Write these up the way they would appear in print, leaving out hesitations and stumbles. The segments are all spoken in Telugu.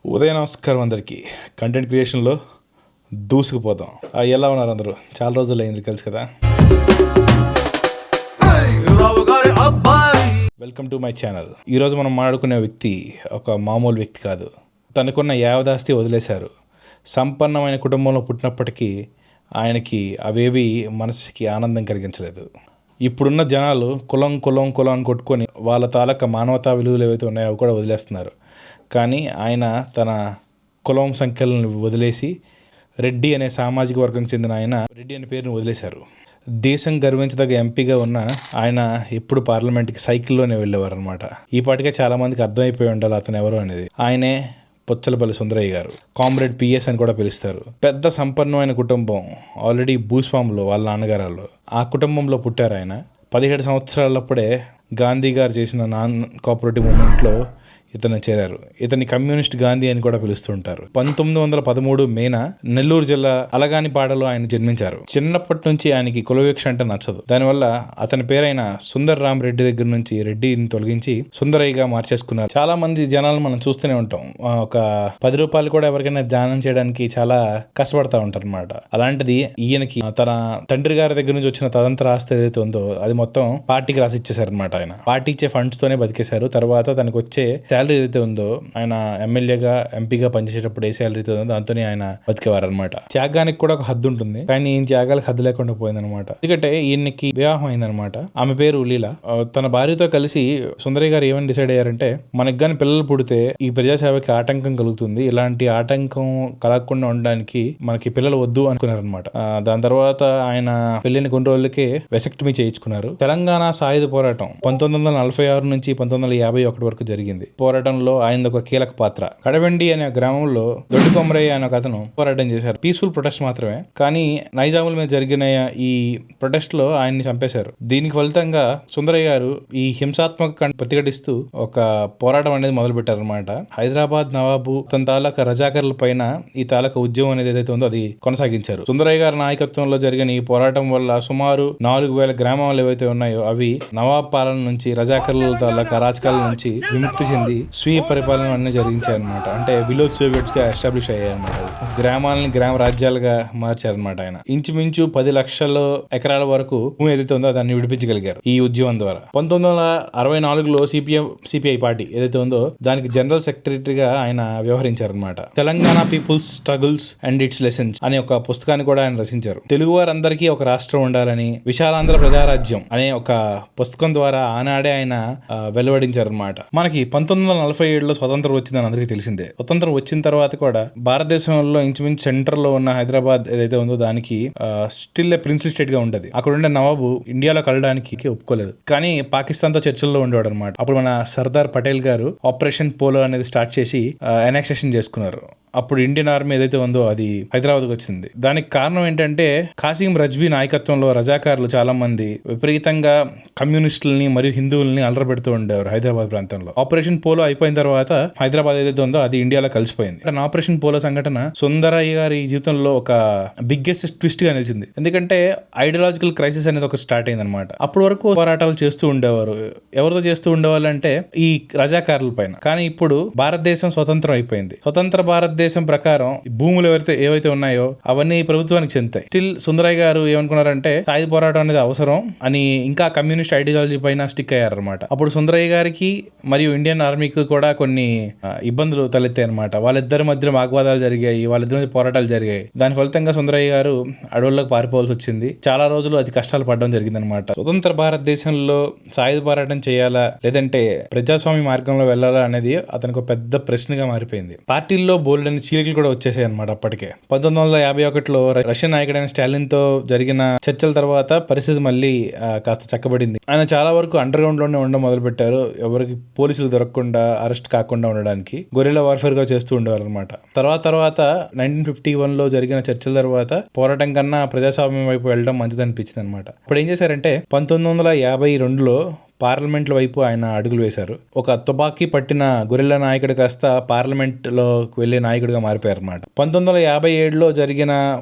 ఉదయ నమస్కారం అందరికీ. కంటెంట్ క్రియేషన్లో దూసుకుపోతాం. ఎలా ఉన్నారు అందరూ? చాలా రోజులు అయింది కలిసి కదా. Welcome to my channel. ఈరోజు మనం మాట్లాడుకునే వ్యక్తి ఒక మామూలు వ్యక్తి కాదు. తనకున్న యావదాస్తి వదిలేశారు. సంపన్నమైన కుటుంబంలో పుట్టినప్పటికీ ఆయనకి అవేవి మనసుకి ఆనందం కలిగించలేదు. ఇప్పుడున్న జనాలు కులం కులం కులం అని కొట్టుకొని వాళ్ళ తాలూకా మానవతా విలువలు ఏవైతే ఉన్నాయో అవి కూడా వదిలేస్తున్నారు. కానీ ఆయన తన కులం సంఖ్యలను వదిలేసి రెడ్డి అనే సామాజిక వర్గం చెందిన ఆయన రెడ్డి అనే పేరును వదిలేశారు. దేశం గర్వించదగ్గ ఎంపీగా ఉన్న ఆయన ఎప్పుడు పార్లమెంట్కి సైకిల్లోనే వెళ్ళేవారు అనమాట. ఈ పాటికే చాలామందికి అర్థమైపోయి ఉండాలి అతను ఎవరు అనేది. ఆయనే పుచ్చలపల్లి సుందరయ్య గారు. కామ్రేడ్ పిఎస్ అని కూడా పిలుస్తారు. పెద్ద సంపన్నమైన కుటుంబం. ఆల్రెడీ భూస్వాములు వాళ్ళ నాన్నగారు. ఆ కుటుంబంలో పుట్టారు ఆయన. 17 సంవత్సరాలప్పుడే గాంధీ గారు చేసిన నాన్ కోఆపరేటివ్ మూమెంట్లో ఇతను చేరారు. ఇతన్ని కమ్యూనిస్ట్ గాంధీ అని కూడా పిలుస్తుంటారు. 1913 మేన నెల్లూరు జిల్లా అలగానిపాడలో ఆయన జన్మించారు. చిన్నప్పటి నుంచి ఆయనకి కులవీక్ష అంటే నచ్చదు. దానివల్ల అతని పేరైన సుందర్ రామ్ రెడ్డి దగ్గర నుంచి రెడ్డిని తొలగించి సుందరయ్యగా మార్చేసుకున్నారు. చాలా మంది జనాలు మనం చూస్తూనే ఉంటాం. ఒక 10 రూపాయలు కూడా ఎవరికైనా దానం చేయడానికి చాలా కష్టపడతా ఉంటారు అనమాట. అలాంటిది ఈయనకి తన తండ్రి గారి దగ్గర నుంచి వచ్చిన తదంతర ఆస్తి ఏదైతే ఉందో అది మొత్తం పార్టీకి రాసి ఇచ్చేసారు అనమాట. ఆయన పార్టీ ఇచ్చే ఫండ్స్ తోనే బతికేశారు. తర్వాత తనకు వచ్చే శాలరీ ఏదైతే ఉందో ఆయన ఎమ్మెల్యేగా ఎంపీగా పనిచేసేటప్పుడు ఏ శాలరీ అయితే ఉందో దాంతోనే ఆయన బతికేవారు అనమాట. త్యాగానికి కూడా ఒక హద్దు ఉంటుంది. కానీ ఈయన త్యాగాలకు హద్దు లేకుండా పోయిందనమాట. ఎందుకంటే ఈయనకి వివాహం అయిందనమాట. ఆమె పేరు లీల. తన భార్యతో కలిసి సుందరయ్య గారు ఏమని డిసైడ్ అయ్యారంటే, మనకు కానీ పిల్లలు పుడితే ఈ ప్రజాసేవకి ఆటంకం కలుగుతుంది, ఇలాంటి ఆటంకం కలగకుండా ఉండడానికి మనకి పిల్లలు వద్దు అనుకున్నారనమాట. దాని తర్వాత ఆయన పెళ్లిని కొన్ని రోజులకే వెసెక్టమీ చేయించుకున్నారు. తెలంగాణ సాయుధ పోరాటం 1946 నుంచి 1951 వరకు జరిగింది. పోరాటంలో ఆయన ఒక కీలక పాత్ర. కడవెండి అనే గ్రామంలో దొడ్డి కొమరయ్య అనే ఒక అతను పోరాటం చేశారు. పీస్ఫుల్ ప్రొటెస్ట్ మాత్రమే. కానీ నైజాముల మీద జరిగిన ఈ ప్రొటెస్ట్ లో ఆయన్ని చంపేశారు. దీనికి ఫలితంగా సుందరయ్య గారు ఈ హింసాత్మక ప్రతిఘటిస్తూ ఒక పోరాటం అనేది మొదలు పెట్టారనమాట. హైదరాబాద్ నవాబు తన తాలూకా రజాకర్ల పైన ఈ తాలూకా ఉద్యమం అనేది ఏదైతే ఉందో అది కొనసాగించారు. సుందరయ్య గారి నాయకత్వంలో జరిగిన ఈ పోరాటం వల్ల సుమారు 4000 గ్రామాలు ఏవైతే ఉన్నాయో అవి నవాబ్ పాలన నుంచి, రజాకర్ల తాలూకా అరాచకాల నుంచి విముక్తి చెంది స్వీయ పరిపాలన అన్నీ జరిగించారనమాట. అంటే విలేజ్ సోవియట్స్ గా ఎస్టాబ్లిష్ అయ్యాయన్నమాట. గ్రామాలని గ్రామ రాజ్యాలుగా మార్చారనమాట. ఆయన ఇంచుమించు 10 లక్షల ఎకరాల వరకు భూమి ఏదైతే ఉందో దాన్ని విడిపించగలిగారు ఈ ఉద్యమం ద్వారా. 1964లో సిపిఐ పార్టీ ఏదైతే ఉందో దానికి జనరల్ సెక్రటరీగా ఆయన వ్యవహరించారనమాట. Telangana people's struggles and its lessons అనే ఒక పుస్తకాన్ని కూడా ఆయన రచించారు. తెలుగు వారందరికీ ఒక రాష్ట్రం ఉండాలని విశాలాంధ్ర ప్రజారాజ్యం అనే ఒక పుస్తకం ద్వారా ఆనాడే ఆయన వెలువడించారనమాట. మనకి 1947లో స్వతంత్రం వచ్చిందని అందరికీ తెలిసిందే. స్వతంత్రం వచ్చిన తర్వాత కూడా భారతదేశంలో ఇంచుమించు సెంటర్ లో ఉన్న హైదరాబాద్ ఏదైతే ఉందో దానికి స్టిల్ ఏ ప్రిన్స్లీ స్టేట్ గా ఉండేది. అక్కడ ఉండే నవాబు ఇండియాలో కలడానికి ఒప్పుకోలేదు. కానీ పాకిస్తాన్ తో చర్చల్లో ఉండేవాడు అనమాట. అప్పుడు మన సర్దార్ పటేల్ గారు ఆపరేషన్ పోలో అనేది స్టార్ట్ చేసి ఎనాక్సేషన్ చేసుకున్నారు. అప్పుడు ఇండియన్ ఆర్మీ ఏదైతే ఉందో అది హైదరాబాద్కి వచ్చింది. దానికి కారణం ఏంటంటే కాసిం రజ్బీ నాయకత్వంలో రజాకారులు చాలా మంది విపరీతంగా కమ్యూనిస్టులని మరియు హిందువుల్ని అలరబెడుతూ ఉండేవారు హైదరాబాద్ ప్రాంతంలో. ఆపరేషన్ పోలో అయిపోయిన తర్వాత హైదరాబాద్ ఏదైతే ఉందో అది ఇండియాలో కలిసిపోయింది. ఆపరేషన్ పోలో సంఘటన సుందరయ్య గారి జీవితంలో ఒక బిగ్గెస్ట్ ట్విస్ట్ గా నిలిచింది. ఎందుకంటే ఐడియాలజికల్ క్రైసిస్ అనేది ఒక స్టార్ట్ అయింది అనమాట. అప్పటి వరకు పోరాటాలు చేస్తూ ఉండేవారు. ఎవరితో చేస్తూ ఉండేవాళ్ళు అంటే ఈ రజాకారుల పైన. కానీ ఇప్పుడు భారతదేశం స్వతంత్రం అయిపోయింది. స్వతంత్ర భారతదేశం ప్రకారం భూములు ఏవైతే ఉన్నాయో అవన్నీ ప్రభుత్వానికి చెందుతాయి. స్టిల్ సుందరయ్య గారు ఏమనుకున్నారంటే సాయుధ పోరాటం అనేది అవసరం అని ఇంకా కమ్యూనిస్ట్ ఐడియాలజీ పైన స్టిక్ అయ్యారనమాట. అప్పుడు సుందరయ్య గారికి మరియు ఇండియన్ ఆర్మీకి కూడా కొన్ని ఇబ్బందులు తలెత్తాయి అనమాట. వాళ్ళిద్దరి మధ్య వాగ్వాదాలు జరిగాయి. వాళ్ళిద్దరి మధ్య పోరాటాలు జరిగాయి. దాని ఫలితంగా సుందరయ్య గారు అడవుల్లోకి పారిపోవాల్సి వచ్చింది. చాలా రోజులు అతి కష్టాలు పడడం జరిగింది అనమాట. స్వతంత్ర భారతదేశంలో సాయుధ పోరాటం చేయాలా లేదంటే ప్రజాస్వామ్య మార్గంలో వెళ్ళాలా అనేది అతనికి ఒక పెద్ద ప్రశ్నగా మారిపోయింది. పార్టీల్లో బోల్డ్ చీలికలు కూడా వచ్చేసాయి అనమాట. అప్పటికే 1951లో రష్యన్ నాయకుడైన స్టాలిన్ తో జరిగిన చర్చల తర్వాత పరిస్థితి మళ్ళీ కాస్త చక్కబడింది. ఆయన చాలా వరకు అండర్ గ్రౌండ్ లోనే ఉండడం మొదలు పెట్టారు. ఎవరికి పోలీసులు దొరకకుండా అరెస్ట్ కాకుండా ఉండడానికి గొరిల్లా వార్ఫేర్ గా చేస్తూ ఉండేవారు అనమాట. తర్వాత 1951లో జరిగిన చర్చల తర్వాత పోరాటం కన్నా ప్రజాస్వామ్యం వైపు వెళ్ళడం మంచిదనిపించింది అనమాట. ఇప్పుడు ఏం చేశారంటే 1952లో పార్లమెంట్ల వైపు ఆయన అడుగులు వేశారు. ఒక తుపాకీ పట్టిన గొరిల్లా నాయకుడు కాస్త పార్లమెంట్ లోకి వెళ్లే నాయకుడిగా మారిపోయారు అన్నమాట. 1957లో జరిగిన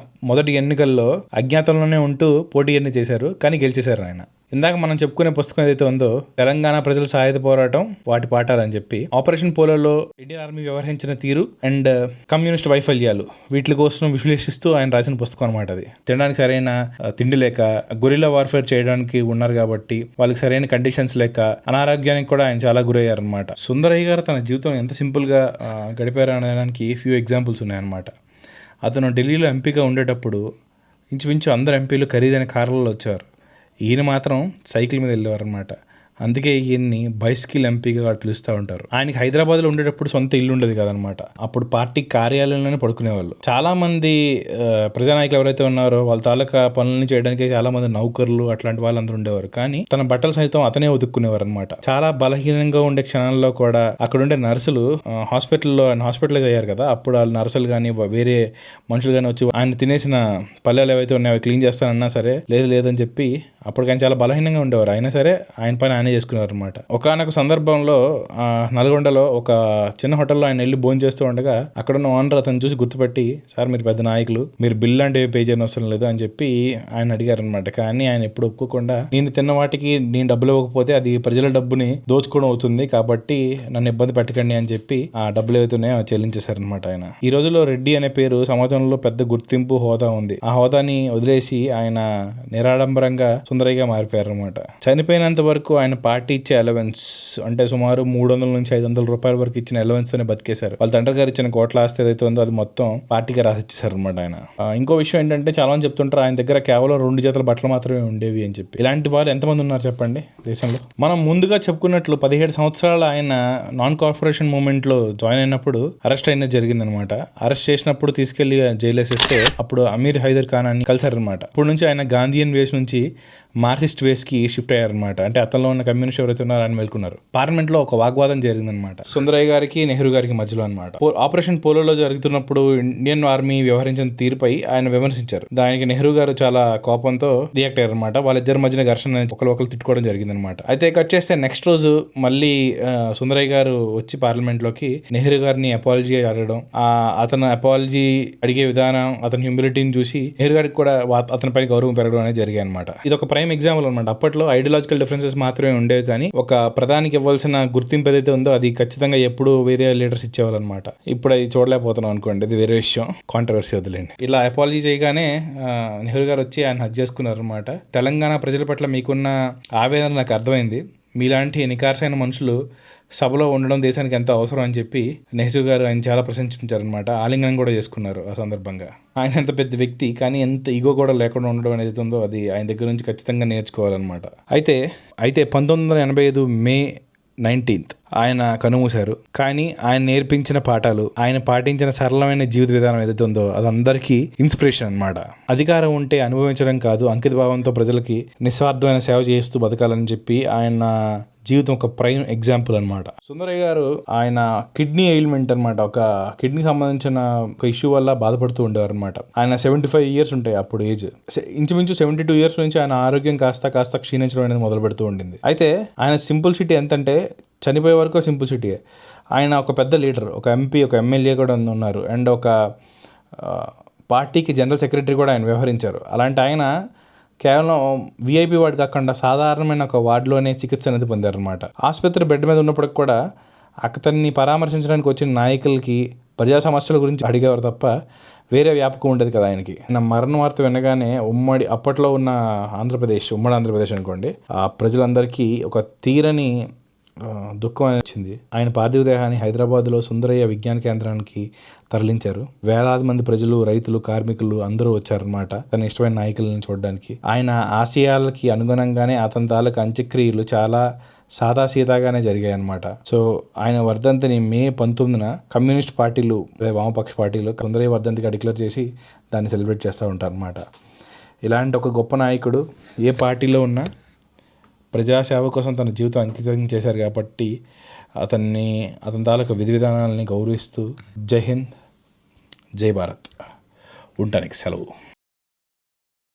మొదటి ఎన్నికల్లో అజ్ఞాతంలోనే ఉంటూ పోటీ చేశారు. కానీ గెలిచేశారు ఆయన. ఇందాక మనం చెప్పుకునే పుస్తకం ఏదైతే ఉందో తెలంగాణ ప్రజల సాయుధ పోరాటం వాటి పాఠాలు అని చెప్పి, ఆపరేషన్ పోలోలో ఇండియన్ ఆర్మీ వ్యవహరించిన తీరు అండ్ కమ్యూనిస్ట్ వైఫల్యాలు వీటి కోసం విశ్లేషిస్తూ ఆయన రాసిన పుస్తకం అనమాట. అది తినడానికి సరైన తిండి లేక, గొరిల్లా వార్ఫేర్ చేయడానికి ఉన్నారు కాబట్టి వాళ్ళకి సరైన కండిషన్స్ లేక అనారోగ్యానికి కూడా ఆయన చాలా గురయ్యారు అనమాట. సుందరయ్య గారు తన జీవితం ఎంత సింపుల్ గా గడిపారు అనడానికి ఫ్యూ ఎగ్జాంపుల్స్ ఉన్నాయన్నమాట. అతను ఢిల్లీలో ఎంపీగా ఉండేటప్పుడు ఇంచుమించు అందరు ఎంపీలు ఖరీదైన కార్లలో వచ్చారు, ఈయన మాత్రం సైకిల్ మీద వెళ్ళేవారు అనమాట. అందుకే ఈయన్ని బైసికిల్ ఎంపీగా పిలుస్తూ ఉంటారు. ఆయనకి హైదరాబాద్లో ఉండేటప్పుడు సొంత ఇల్లు ఉండేది కదనమాట. అప్పుడు పార్టీ కార్యాలయంలోనే పడుకునేవాళ్ళు. చాలా మంది ప్రజానాయకులు ఎవరైతే ఉన్నారో వాళ్ళ తాలూకా పనులని చేయడానికి చాలా మంది నౌకర్లు అట్లాంటి వాళ్ళందరూ ఉండేవారు. కానీ తన బట్టలు సైతం అతనే ఉతుక్కునేవారు అనమాట. చాలా బలహీనంగా ఉండే క్షణాల్లో కూడా అక్కడ ఉండే నర్సులు హాస్పిటలైజ్ అయ్యారు కదా, అప్పుడు వాళ్ళ నర్సులు కానీ వేరే మనుషులు కానీ వచ్చి ఆయన తినేసిన పల్లెలు ఏవైతే ఉన్నాయో అవి క్లీన్ చేస్తానన్నా సరే లేదని చెప్పి అప్పుడు ఆయన చాలా బలహీనంగా ఉండేవారు. అయినా సరే ఆయన పని ఆయనే చేసుకునేవారు అనమాట. ఒకనొక సందర్భంలో నల్గొండలో ఒక చిన్న హోటల్లో ఆయన వెళ్ళి భోజనం చేస్తూ ఉండగా అక్కడ ఉన్న ఓనర్ అతను చూసి గుర్తుపట్టి, సార్ మీరు పెద్ద నాయకులు, మీరు బిల్ అంటే పే చేయని అవసరం లేదు అని చెప్పి ఆయన అడిగారు అనమాట. కానీ ఆయన ఎప్పుడు ఒప్పుకోకుండా, నేను తిన్న వాటికి నేను డబ్బులు ఇవ్వకపోతే అది ప్రజల డబ్బుని దోచుకోవడం అవుతుంది కాబట్టి నన్ను ఇబ్బంది పెట్టకండి అని చెప్పి ఆ డబ్బులు ఏవైతున్నాయో చెల్లించేశారనమాట ఆయన. ఈ రోజుల్లో రెడ్డి అనే పేరు సమాజంలో పెద్ద గుర్తింపు హోదా ఉంది. ఆ హోదాని వదిలేసి ఆయన నిరాడంబరంగా సుందరయ్యగా మారిపోయారు అనమాట. చనిపోయినంత వరకు ఆయన పార్టీ ఇచ్చే అలవెన్స్ అంటే సుమారు 300 నుంచి 500 రూపాయల వరకు ఇచ్చిన అలవెన్స్ తోనే బతికేశారు. వాళ్ళ తండ్రి గారు ఇచ్చిన కోట్ల ఆస్తి ఏదైతే ఉందో అది మొత్తం పార్టీకి రాసిచ్చేశారు అనమాట ఆయన. ఇంకో విషయం ఏంటంటే చాలా మంది చెప్తుంటారు ఆయన దగ్గర కేవలం 2 జతల బట్టలు మాత్రమే ఉండేవి అని చెప్పి. ఇలాంటి వాళ్ళు ఎంతమంది ఉన్నారు చెప్పండి దేశంలో. మనం ముందుగా చెప్పుకున్నట్లు 17 సంవత్సరాలు ఆయన నాన్ కార్పొరేషన్ మూవ్మెంట్ లో జాయిన్ అయినప్పుడు అరెస్ట్ అయినది జరిగిందనమాట. అరెస్ట్ చేసినప్పుడు తీసుకెళ్లి జైలు వేసేస్తే అప్పుడు అమీర్ హైదర్ ఖాన్ అని కలిసారనమాట. అప్పటి నుంచి ఆయన గాంధీయన్ వేస్ నుంచి మార్క్సిస్ట్ వేస్ కి షిఫ్ట్ అయ్యారనమాట. అంటే అతనిలో ఉన్న కమ్యూనిస్ట్ ఎవరైతే ఉన్నారో ఆయన మేల్కొన్నారు. పార్లమెంట్ లో ఒక వాగ్వాదం జరిగిందనమాట సుందరయ్య గారికి నెహ్రూ గారికి మధ్యలో అనమాట. ఆపరేషన్ పోలోలో జరుగుతున్నప్పుడు ఇండియన్ ఆర్మీ వ్యవహరించిన తీరుపై ఆయన విమర్శించారు. దానికి నెహ్రూ గారు చాలా కోపంతో రియాక్ట్ అయ్యారు అనమాట. వాళ్ళిద్దరి మధ్యన ఘర్షణ ఒకరు తిట్టుకోవడం జరిగిందనమాట. అయితే కట్ చేస్తే నెక్స్ట్ రోజు మళ్ళీ సుందరయ్య గారు వచ్చి పార్లమెంట్ లోకి నెహ్రూ గారిని అపాలజీ అడగడం, అతను అపాలజీ అడిగే విధానం, అతని హ్యూమిలిటీని చూసి నెహ్రూ గారికి కూడా అతని పైన గౌరవం పెరగడం అనేది జరిగాయి అనమాట. ఇది ఒక ప్రైమ్ ఎగ్జాంపుల్ అనమాట. అప్పట్లో ఐడియాలజికల్ డిఫరెన్సెస్ మాత్రమే ఉండేవి, కానీ ఒక ప్రధానికి ఇవ్వాల్సిన గుర్తింపు ఏదైతే ఉందో అది ఖచ్చితంగా ఎప్పుడు వేరే లీడర్స్ ఇచ్చేవాళ్ళు అనమాట. ఇప్పుడు అది చూడలేకపోతున్నాం అనుకోండి, ఇది వేరే విషయం, కాంట్రవర్సీ వదిలేండి. ఇలా అపాలజీ చేయగానే నెహ్రూ గారు వచ్చి ఆయన హగ్ చేసుకున్నారు అనమాట. తెలంగాణ ప్రజల పట్ల మీకున్న ఆవేదన నాకు అర్థమైంది. మీలాంటి నికార్సైన మనుషులు సభలో ఉండడం దేశానికి ఎంత అవసరం అని చెప్పి నెహ్రూ గారు ఆయన చాలా ప్రశంసించారనమాట. ఆలింగనం కూడా చేసుకున్నారు ఆ సందర్భంగా. ఆయన ఎంత పెద్ద వ్యక్తి కానీ ఎంత ఈగో కూడా లేకుండా ఉండడం అనేది ఉందో అది ఆయన దగ్గర నుంచి ఖచ్చితంగా నేర్చుకోవాలన్నమాట. అయితే 1985 మే 19 ఆయన కనుమూశారు. కానీ ఆయన నేర్పించిన పాఠాలు, ఆయన పాటించిన సరళమైన జీవిత విధానం ఏదైతే ఉందో అది అందరికీ ఇన్స్పిరేషన్ అనమాట. అధికారం ఉంటే అనుభవించడం కాదు, అంకిత భావంతో ప్రజలకి నిస్వార్థమైన సేవ చేస్తూ బతకాలని చెప్పి ఆయన జీవితం ఒక ప్రైమ్ ఎగ్జాంపుల్ అనమాట. సుందరయ్య గారు ఆయన కిడ్నీ ఎయిల్మెంట్ అనమాట, ఒక కిడ్నీ సంబంధించిన ఒక ఇష్యూ వల్ల బాధపడుతూ ఉండేవారు అనమాట. ఆయన 75 ఇయర్స్ ఉంటాయి అప్పుడు ఏజ్. ఇంచుమించు 72 ఇయర్స్ నుంచి ఆయన ఆరోగ్యం కాస్త క్షీణించడం అనేది మొదలు పెడుతూ ఉండింది. అయితే ఆయన సింపుల్సిటీ ఎంతంటే చనిపోయే వరకు సింపుల్సిటీయే. ఆయన ఒక పెద్ద లీడర్, ఒక ఎంపీ, ఒక ఎమ్మెల్యే కూడా ఉన్నారు, అండ్ ఒక పార్టీకి జనరల్ సెక్రటరీ కూడా ఆయన వ్యవహరించారు. అలాంటి ఆయన కేవలం విఐపి వార్డు కాకుండా సాధారణమైన ఒక వార్డులోనే చికిత్స అనేది పొందారనమాట. ఆసుపత్రి బెడ్ మీద ఉన్నప్పటికి కూడా అతన్ని పరామర్శించడానికి వచ్చిన నాయకులకి ప్రజా సమస్యల గురించి అడిగేవారు తప్ప వేరే వ్యాపకం ఉండేది కదా ఆయనకి. నా మరణ వార్త వినగానే అప్పట్లో ఉన్న ఉమ్మడి ఆంధ్రప్రదేశ్ అనుకోండి, ఆ ప్రజలందరికీ ఒక తీరని దుఃఖం వచ్చింది. ఆయన పార్థివ దేహాన్ని హైదరాబాద్లో సుందరయ్య విజ్ఞాన కేంద్రానికి తరలించారు. వేలాది మంది ప్రజలు, రైతులు, కార్మికులు అందరూ వచ్చారనమాట తన ఇష్టమైన నాయకులను చూడడానికి. ఆయన ఆశయాలకి అనుగుణంగానే అతని తాలూకు అంత్యక్రియలు చాలా సాదాసీదాగానే జరిగాయి అనమాట. సో ఆయన వర్ధంతిని మే 19 కమ్యూనిస్ట్ పార్టీలు, వామపక్ష పార్టీలు సుందరయ్య వర్ధంతిగా డిక్లేర్ చేసి దాన్ని సెలబ్రేట్ చేస్తూ ఉంటారు అనమాట. ఇలాంటి ఒక గొప్ప నాయకుడు ఏ పార్టీలో ఉన్నా ప్రజాసేవ కోసం తన జీవితం అంకితం చేశారు కాబట్టి అతని తాలూకు విధి విధానాలని గౌరవిస్తూ జై హింద్, జై భారత్. ఉండటానికి సెలవు.